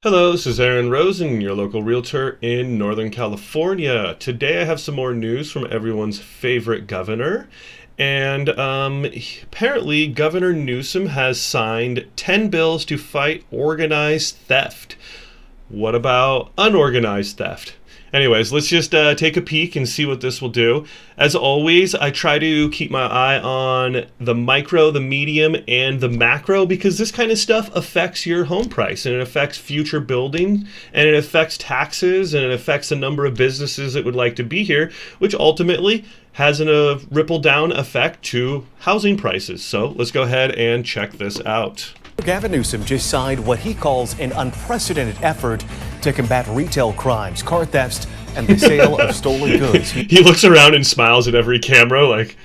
Hello, this is Aaron Rosen, your local realtor in Northern California. Today I have some more news from everyone's favorite governor. And apparently, Governor Newsom has signed 10 bills to fight organized theft. What about unorganized theft? Anyways, let's just take a peek and see what this will do. As always, I try to keep my eye on the micro, the medium, and the macro because this kind of stuff affects your home price and it affects future building and it affects taxes and it affects the number of businesses that would like to be here, which ultimately has a ripple down effect to housing prices. So let's go ahead and check this out. Gavin Newsom just signed what he calls an unprecedented effort to combat retail crimes, car thefts, and the sale of stolen goods. He looks around and smiles at every camera like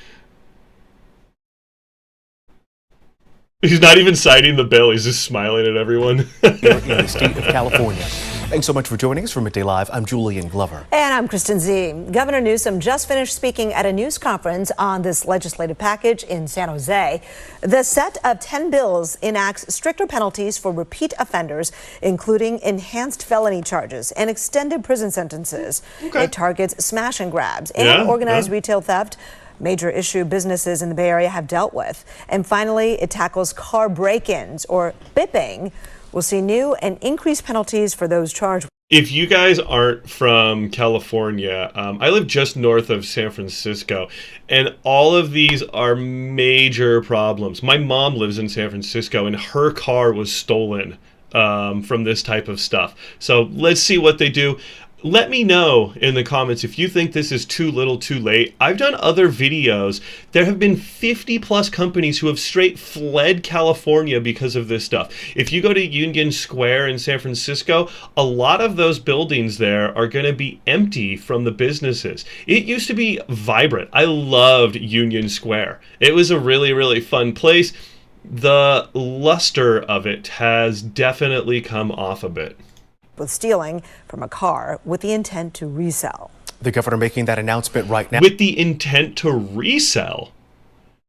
he's not even signing the bill, he's just smiling at everyone. Here in the state of California. Thanks so much for joining us for Midday Live. I'm Julian Glover. And I'm Kristen Z. Governor Newsom just finished speaking at a news conference on this legislative package in San Jose. The set of 10 bills enacts stricter penalties for repeat offenders, including enhanced felony charges and extended prison sentences. Okay. It targets smash and grabs and organized retail theft, major issue businesses in the Bay Area have dealt with. And finally, it tackles car break-ins or bipping. We'll see new and increased penalties for those charged. If you guys aren't from California, I live just north of San Francisco, and all of these are major problems. My mom lives in San Francisco, and her car was stolen from this type of stuff. So let's see what they do. Let me know in the comments if you think this is too little too late. I've done other videos. There have been 50 plus companies who have straight fled California because of this stuff. If you go to Union Square in San Francisco, a lot of those buildings there are going to be empty from the businesses. It used to be vibrant. I loved Union Square. It was a really, really fun place. The luster of it has definitely come off a bit. With stealing from a car with the intent to resell. The governor making that announcement right now. With the intent to resell?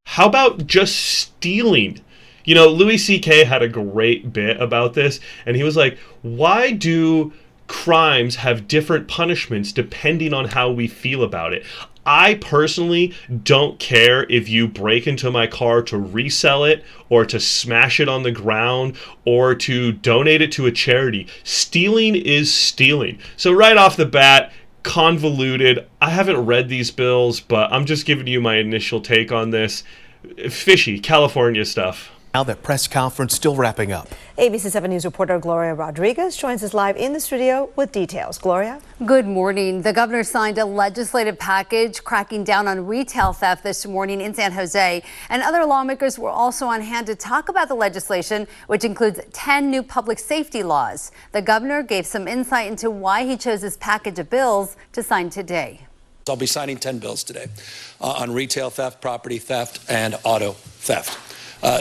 How about just stealing? You know, Louis C.K. had a great bit about this, and he was like, why do crimes have different punishments depending on how we feel about it? I personally don't care if you break into my car to resell it or to smash it on the ground or to donate it to a charity. Stealing is stealing. So right off the bat, convoluted. I haven't read these bills, but I'm just giving you my initial take on this. Fishy, California stuff. Now that press conference still wrapping up. ABC 7 News reporter Gloria Rodriguez joins us live in the studio with details. Gloria? Good morning. The governor signed a legislative package cracking down on retail theft this morning in San Jose. And other lawmakers were also on hand to talk about the legislation, which includes 10 new public safety laws. The governor gave some insight into why he chose this package of bills to sign today. I'll be signing 10 bills today on retail theft, property theft, and auto theft.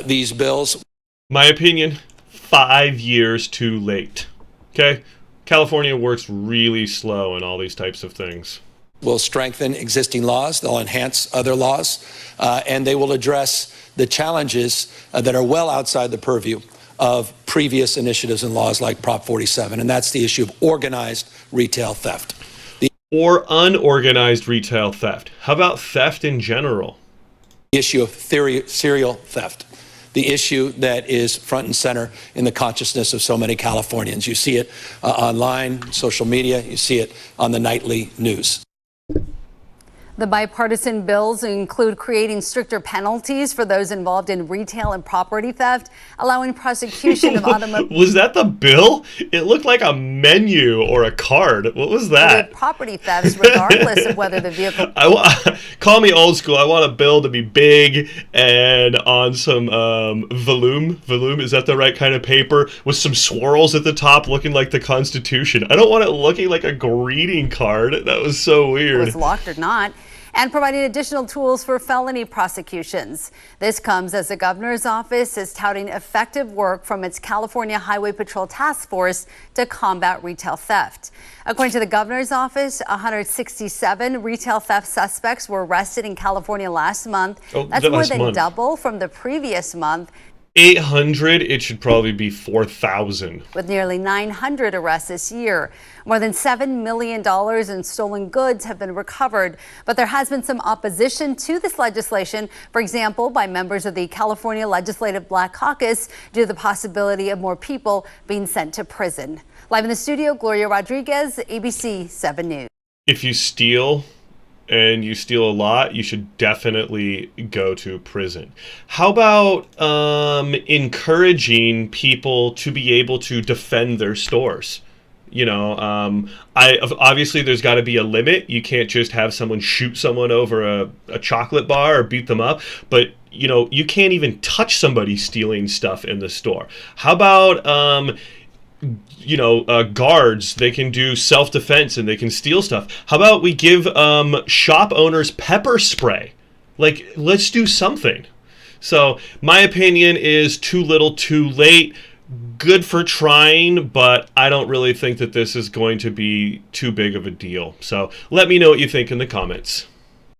These bills, my opinion, 5 years too late. Okay? California works really slow in all these types of things. will strengthen existing laws, they'll enhance other laws, and they will address the challenges that are well outside the purview of previous initiatives and laws like Prop 47, and that's the issue of organized retail theft. Or unorganized retail theft. How about theft in general? The issue of serial theft, the issue that is front and center in the consciousness of so many Californians. You see it online, social media, you see it on the nightly news. The bipartisan bills include creating stricter penalties for those involved in retail and property theft, allowing prosecution of automobiles. Was that the bill? It looked like a menu or a card. What was that? Property thefts, regardless of whether the vehicle. Call me old school. I want a bill to be big and on some volume. Volume, is that the right kind of paper? With some swirls at the top looking like the Constitution. I don't want it looking like a greeting card. That was so weird. Was locked or not. And providing additional tools for felony prosecutions. This comes as the governor's office is touting effective work from its California Highway Patrol Task Force to combat retail theft. According to the governor's office, 167 retail theft suspects were arrested in California last month. That's more than double from the previous month. 800, it should probably be 4,000. With nearly 900 arrests this year. More than $7 million in stolen goods have been recovered, but there has been some opposition to this legislation, for example, by members of the California Legislative Black Caucus, due to the possibility of more people being sent to prison. Live in the studio, Gloria Rodriguez, ABC 7 News. If you steal and you steal a lot, you should definitely go to prison. How about encouraging people to be able to defend their stores? You know, obviously there's got to be a limit. You can't just have someone shoot someone over a chocolate bar or beat them up. But, you know, you can't even touch somebody stealing stuff in the store. How about guards? They can do self-defense and they can steal stuff. How about we give shop owners pepper spray? Like, let's do something. So my opinion is too little, too late. Good for trying, but I don't really think that this is going to be too big of a deal. So let me know what you think in the comments.